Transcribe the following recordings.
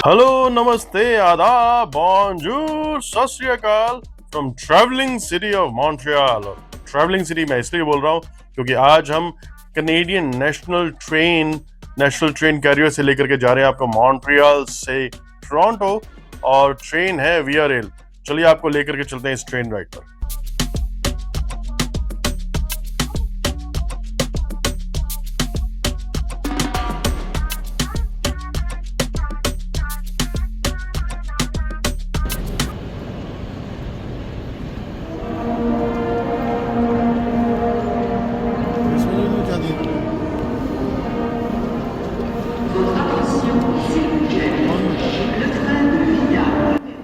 Hello, नमस्ते, आदाब, bonjour, सत श्री अकाल from travelling city of Montreal. Travelling city मैं इसलिए बोल रहा हूँ क्योंकि आज हम कैनेडियन नेशनल ट्रेन कैरियर से लेकर के जा रहे हैं आपको मॉन्ट्रियल से टोरंटो, और ट्रेन है विया रेल। चलिए आपको लेकर के चलते हैं इस ट्रेन राइड पर।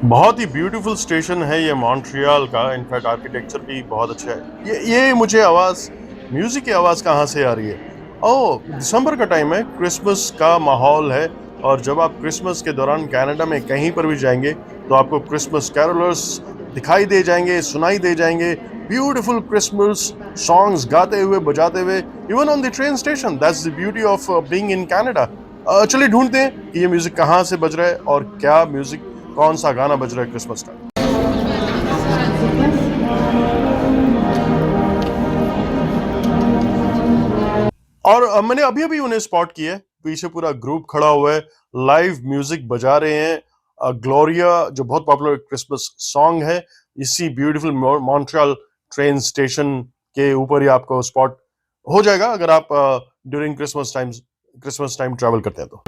बहुत ही ब्यूटीफुल स्टेशन है ये मॉन्ट्रियल का। इनफैक्ट आर्किटेक्चर भी बहुत अच्छा है। ये मुझे म्यूजिक की आवाज़ कहाँ से आ रही है? ओह, दिसंबर का टाइम है, क्रिसमस का माहौल है, और जब आप क्रिसमस के दौरान कनाडा में कहीं पर भी जाएंगे तो आपको क्रिसमस कैरोलर्स दिखाई दे जाएंगे, सुनाई दे जाएंगे। ब्यूटीफुल क्रिसमस सॉन्ग्स गाते हुए, बजाते हुए, even on the train station. That's the beauty of being in Canada. चलिए ढूंढते हैं कि ये म्यूजिक कहाँ से बज रहा है और क्या म्यूजिक, कौन सा गाना बज रहा है क्रिसमस का। और मैंने अभी अभी उन्हें स्पॉट किया है। पीछे पूरा ग्रुप खड़ा हुआ है, लाइव म्यूजिक बजा रहे हैं। ग्लोरिया जो बहुत पॉपुलर क्रिसमस सॉन्ग है, इसी ब्यूटीफुल मॉन्ट्रियल ट्रेन स्टेशन के ऊपर ही आपको स्पॉट हो जाएगा अगर आप ड्यूरिंग क्रिसमस टाइम ट्रैवल करते हैं तो।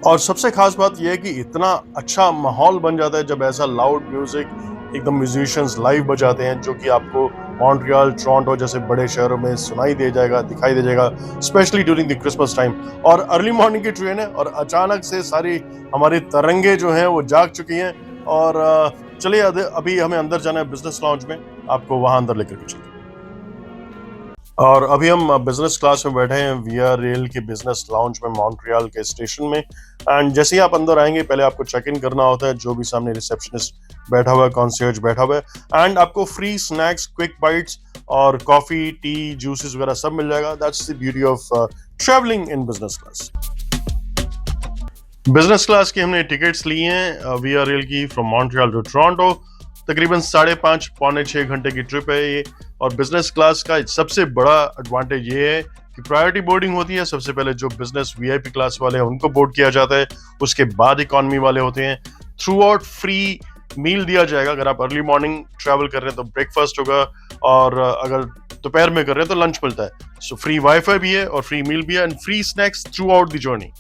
और सबसे खास बात यह है कि इतना अच्छा माहौल बन जाता है जब ऐसा लाउड म्यूजिक, एकदम म्यूजिशियंस लाइव बजाते हैं, जो कि आपको मॉन्ट्रियल, टोरंटो जैसे बड़े शहरों में सुनाई दे जाएगा, दिखाई दे जाएगा, specially during the Christmas time. और अर्ली मॉर्निंग की ट्रेन है और अचानक से सारी हमारी तरंगे जो हैं वो जाग चुकी हैं। और चलिए अभी हमें अंदर जाना है बिजनेस लॉन्ज में, आपको वहां अंदर लेकर के चलते हैं। और अभी हम बिजनेस क्लास में बैठे हैं विया रेल के बिजनेस लाउंज में मॉन्ट्रियल के स्टेशन में। एंड जैसे ही आप अंदर आएंगे पहले आपको चेक इन करना होता है। जो भी सामने रिसेप्शनिस्ट बैठा हुआ है, कॉन्सियर्ज बैठा हुआ है, एंड आपको फ्री स्नैक्स, क्विक बाइट्स और कॉफी, टी, जूसेस वगैरह सब मिल जाएगा। That's the beauty of travelling in business class. Business class की हमने टिकट्स ली हैं विया रेल की फ्रॉम मॉन्ट्रियल टू टोरंटो। तकरीबन 5.5 पौने 6 घंटे की ट्रिप है ये। और बिजनेस क्लास का सबसे बड़ा एडवांटेज ये है कि प्रायोरिटी बोर्डिंग होती है। सबसे पहले जो बिजनेस वीआईपी क्लास वाले हैं उनको बोर्ड किया जाता है, उसके बाद इकॉनमी वाले होते हैं। थ्रू आउट फ्री मील दिया जाएगा। अगर आप अर्ली मॉर्निंग ट्रैवल कर रहे हैं तो ब्रेकफास्ट होगा, और अगर दोपहर में कर रहे हैं तो लंच मिलता है। सो फ्री वाईफाई भी है और फ्री मील भी है, and free snacks through out the journey.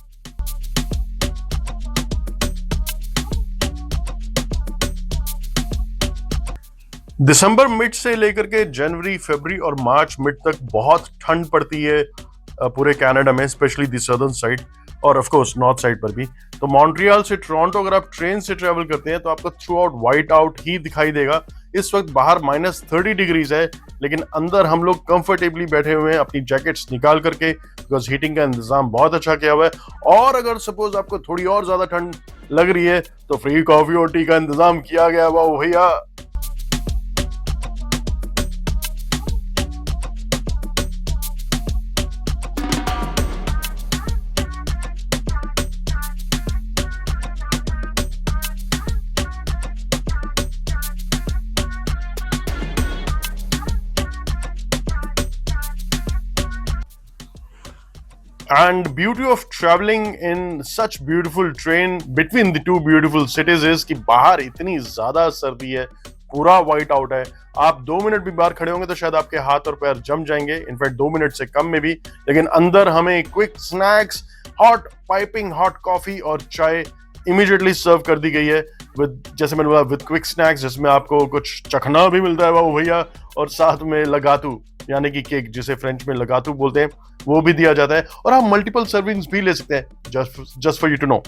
December mid से लेकर के जनवरी, फरवरी और मार्च मिड तक बहुत ठंड पड़ती है पूरे कनाडा में, स्पेशली द सदर्न साइड और ऑफ कोर्स नॉर्थ साइड पर भी। तो मॉन्ट्रियल से टोरंटो अगर आप ट्रेन से ट्रेवल करते हैं तो आपको थ्रू आउट वाइट आउट ही दिखाई देगा। इस वक्त बाहर -30 डिग्रीज है, लेकिन अंदर हम लोग कंफर्टेबली बैठे हुए हैं अपनी जैकेट्स निकाल करके, बिकॉज हीटिंग का इंतजाम बहुत अच्छा किया हुआ है। और अगर सपोज आपको थोड़ी और ज्यादा ठंड लग रही है तो फ्री कॉफी और टी का इंतजाम किया गया हुआ भैया। And beauty of traveling in such beautiful train between the two beautiful cities is कि बाहर इतनी ज्यादा सर्दी है, पूरा वाइट आउट है। आप 2 मिनट भी बाहर खड़े होंगे तो शायद आपके हाथ और पैर जम जाएंगे, इनफैक्ट 2 मिनट से कम में भी। लेकिन अंदर हमें quick snacks, hot piping hot coffee और चाय इमीडिएटली सर्व कर दी गई है विद, जैसे मैंने बोला, विद क्विक स्नैक्स, जिसमें आपको कुछ चखना भी मिलता है वो भैया, और साथ में लगातू यानी कि केक, जिसे फ्रेंच में लगातू बोलते हैं, वो भी दिया जाता है। और आप मल्टीपल सर्विंग्स भी ले सकते हैं, just for you to know.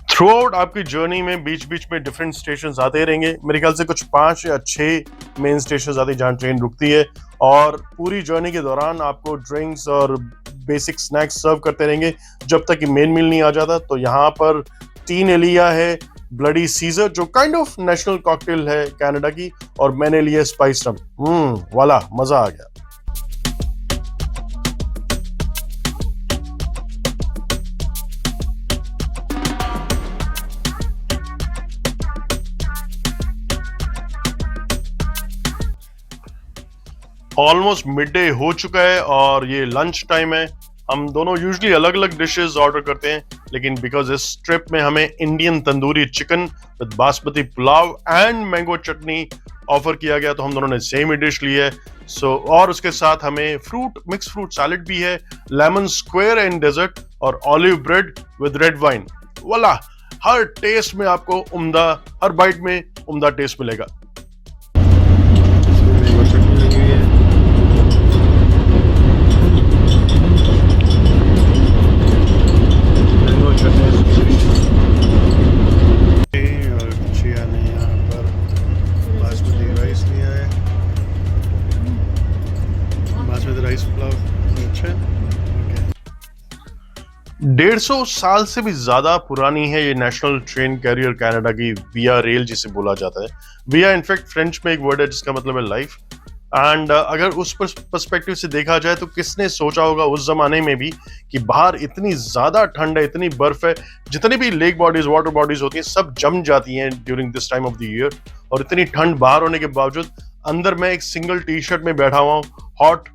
Throughout आपकी जर्नी में बीच बीच में डिफरेंट स्टेशन आते ही रहेंगे। मेरे ख्याल से कुछ 5 या 6 मेन स्टेशन आते हैं जहाँ ट्रेन रुकती है, और पूरी जर्नी के दौरान आपको ड्रिंक्स और बेसिक स्नैक्स सर्व करते रहेंगे जब तक कि मेन मील नहीं आ जाता। तो यहाँ पर तीन एलिया है, ब्लडी सीजर जो काइंड ऑफ नेशनल कॉकटेल है कनाडा की, और मैंने लिए स्पाइस रम वाला, मजा आ गया। ऑलमोस्ट मिड डे हो चुका है और ये लंच टाइम है। हम दोनों यूजुअली अलग अलग डिशेस ऑर्डर करते हैं, लेकिन बिकॉज इस ट्रिप में हमें Indian tandoori chicken with basmati pulao and mango chutney offer किया गया, तो हम दोनों ने सेम ही डिश ली है। और उसके साथ हमें मिक्स फ्रूट सैलेड भी है, लेमन स्क्वायर एंड डेजर्ट, और olive bread with red wine. वाला, हर टेस्ट में आपको उम्दा, हर बाइट में उम्दा टेस्ट मिलेगा। अच्छा, 150 साल से भी ज्यादा पुरानी है ये नेशनल ट्रेन कैरियर कनाडा की विया रेल, जिसे बोला जाता है। विया इनफैक्ट फ्रेंच में एक वर्ड है जिसका मतलब है लाइफ। एंड अगर उस पर्सपेक्टिव से देखा जाए तो किसने सोचा होगा उस जमाने में भी कि बाहर इतनी ज्यादा ठंड है, इतनी बर्फ है, जितनी भी लेक बॉडीज, वाटर बॉडीज होती हैं सब जम जाती हैं during this time of the year. और इतनी ठंड बाहर होने के बावजूद अंदर मैं एक सिंगल टी शर्ट में बैठा हुआ हूँ। हॉट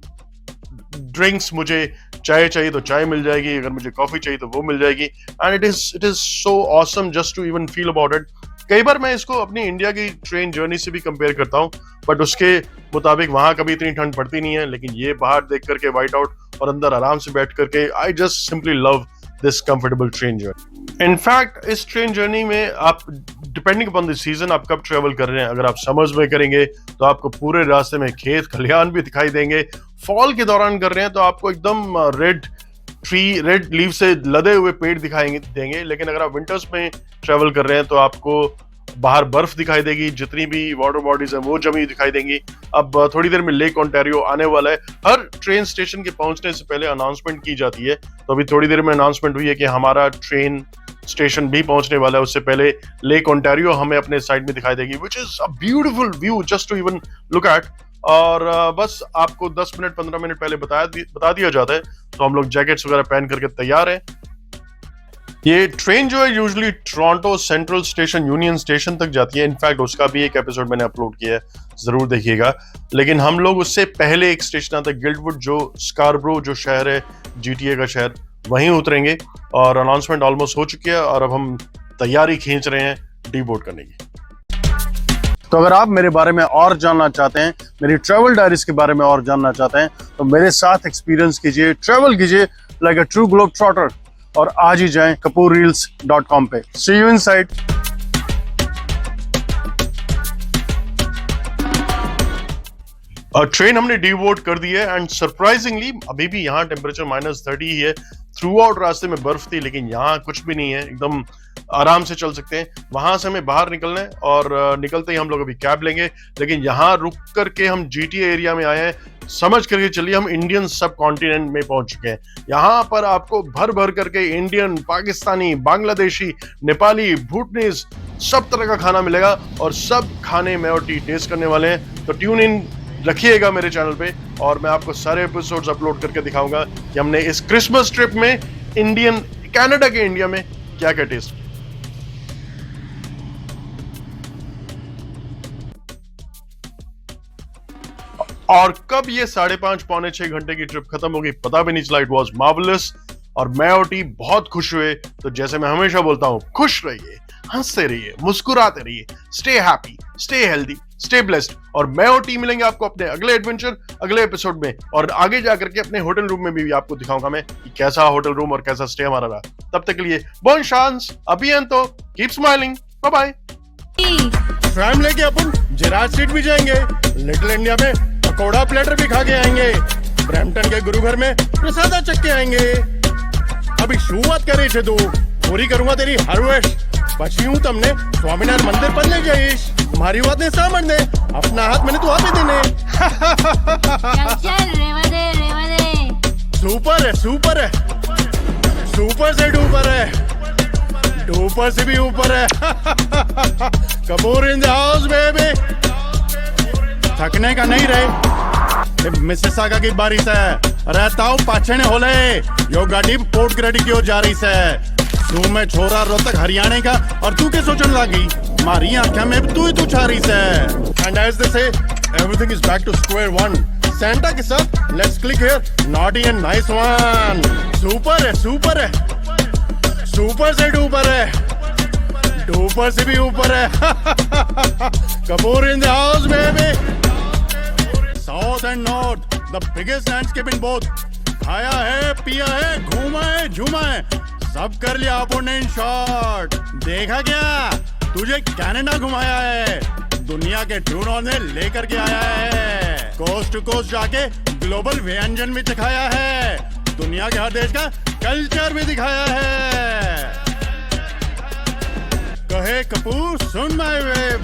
ड्रिंक्स, मुझे चाय चाहिए तो चाय मिल जाएगी, अगर मुझे कॉफी चाहिए तो वो मिल जाएगी। And it is so awesome just to even feel about it. कई बार मैं इसको अपनी इंडिया की ट्रेन जर्नी से भी कंपेयर करता हूँ, बट उसके मुताबिक वहां कभी इतनी ठंड पड़ती नहीं है। लेकिन ये बाहर देख करके वाइट आउट और अंदर आराम से बैठ करके, I just simply love this comfortable train journey. In fact इस ट्रेन जर्नी में आप, डिपेंडिंग अपॉन द सीजन, आप कब ट्रेवल कर रहे हैं। अगर आप समर्स में करेंगे तो आपको पूरे रास्ते में खेत खलिहान भी दिखाई देंगे। फॉल के दौरान कर रहे हैं तो आपको एकदम रेड लीव से लदे हुए पेड़ दिखाई देंगे। लेकिन अगर आप विंटर्स में ट्रेवल कर रहे हैं तो आपको बाहर बर्फ दिखाई देगी, जितनी भी वाटर बॉडीज हैं वो जमी दिखाई देंगी। अब थोड़ी देर में लेक ओंटारियो आने वाला है। हर ट्रेन स्टेशन के पहुंचने से पहले अनाउंसमेंट की जाती है, तो अभी थोड़ी देर में अनाउंसमेंट हुई है कि हमारा ट्रेन स्टेशन भी पहुंचने वाला है। उससे पहले लेक ओंटारियो हमें अपने साइड में दिखाई देगी, which is a beautiful view just to even look at. और बस आपको 10 मिनट 15 मिनट पहले बता दिया जाता है, तो हम लोग जैकेट्स वगैरह पहन करके तैयार हैं। ये ट्रेन जो है usually Toronto central station, union station तक जाती है। इनफैक्ट उसका भी एक एपिसोड मैंने अपलोड किया है, जरूर देखिएगा। लेकिन हम लोग उससे पहले एक स्टेशन आता है गिल्डवुड, जो स्कारब्रो जो शहर है, GTA का शहर, वहीं उतरेंगे। और अनाउंसमेंट ऑलमोस्ट हो चुकी है और अब हम तैयारी खींच रहे हैं डीबोर्ड करने की। तो अगर आप मेरे बारे में और जानना चाहते हैं, मेरी ट्रैवल डायरीज के बारे में और जानना चाहते हैं, तो मेरे साथ एक्सपीरियंस कीजिए, ट्रैवल कीजिए like a true globe trotter, और आज ही जाएं kapoorreels.com पे। See you inside। ट्रेन हमने डीबोर्ड कर दी है एंड सरप्राइजिंगली अभी भी यहाँ टेम्परेचर -30 ही है। थ्रू आउट रास्ते में बर्फ थी, लेकिन यहाँ कुछ भी नहीं है, एकदम आराम से चल सकते हैं। वहां से हमें बाहर निकलना है और निकलते ही हम लोग अभी कैब लेंगे। लेकिन यहाँ रुक करके हम GTA एरिया में आए हैं, समझ करके चलिए हम इंडियन सब कॉन्टिनेंट में पहुंच चुके हैं। यहाँ पर आपको भर भर करके इंडियन, पाकिस्तानी, बांग्लादेशी, नेपाली, भूटनीज, सब तरह का खाना मिलेगा और सब खाने में और टेस्ट करने वाले हैं। तो ट्यून इन रखिएगा मेरे चैनल पे, और मैं आपको सारे एपिसोड्स अपलोड करके दिखाऊंगा कि हमने इस क्रिसमस ट्रिप में कनाडा के इंडिया में क्या क्या टेस्ट। और कब ये 5.5 पौने 6 घंटे की ट्रिप खत्म होगी पता भी नहीं चला। इट वॉज मार्वलस, और मैं और टी बहुत खुश हुए। तो जैसे मैं हमेशा बोलता हूं, खुश रहिए, हंसते रहिए, मुस्कुराते रहिए, stay happy, stay healthy, stay blessed. और मैं और टी मिलेंगे आपको अपने अगले एडवेंचर, अगले एपिसोड में, और आगे जाकर के अपने होटल रूम में भी आपको दिखाऊंगा मैं कि कैसा होटल रूम और कैसा स्टे हमारा रहा। तब तक के लिए बोन शांस, अभियंतो, keep smiling, bye bye. Family लेके अपन जिराज सीट भी जाएंगे, लिटिल इंडिया में पकोड़ा प्लेटर भी खा के आएंगे, ब्रैम्पटन के गुरु घर में प्रसादा चख के आएंगे। अभी शुरुआत कर रही थे तू, पूरी करूंगा तेरी हर विश। પછી હું તમને સ્વામિનારાયણ મંદિર પર લઈ જઈશ, મારી વાતને સાંભળને, अपना हाथ मैंने तो आपे देने। चल रेवा दे सुपर है, सुपर है, सुपर से डुपर है, डुपर से भी ऊपर है। Kapoor in the house baby. थकने का नहीं रहे, मिसिसागा की बारिश है, रहता हूँ पाछे ने होले, यो गाड़ी पोर्ट ग्रेडी की ओर जा रही है। तू मैं छोरा रोहतक हरियाणा का, और तू क्या सोचने लगी, मारी आंखें में तू ही तू छा रही है। And as they say everything is back to square one. Santa के साथ let's click here, naughty and nice one. Super है, सुपर है, सुपर से डुपर है, डुपर से भी ऊपर है। Kapoor in the house baby. South and north, the biggest landscape in both. खाया है, पिया है, घूमा है, झूमा है, सब कर लिया अपन इन शॉर्ट। देखा क्या, तुझे कनाडा घुमाया है, दुनिया के ट्रू नॉर्थ में लेकर के आया है, कोस्ट टू कोस्ट जाके ग्लोबल व्यंजन भी दिखाया है, दुनिया के हर देश का कल्चर भी दिखाया है। कहे कपूर सुन माय वेब।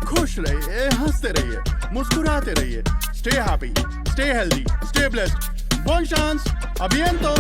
खुश रहिए, हंसते रहिए, मुस्कुराते रहिए, stay happy, stay healthy, stay blessed. बोन शांस, अभियंतो।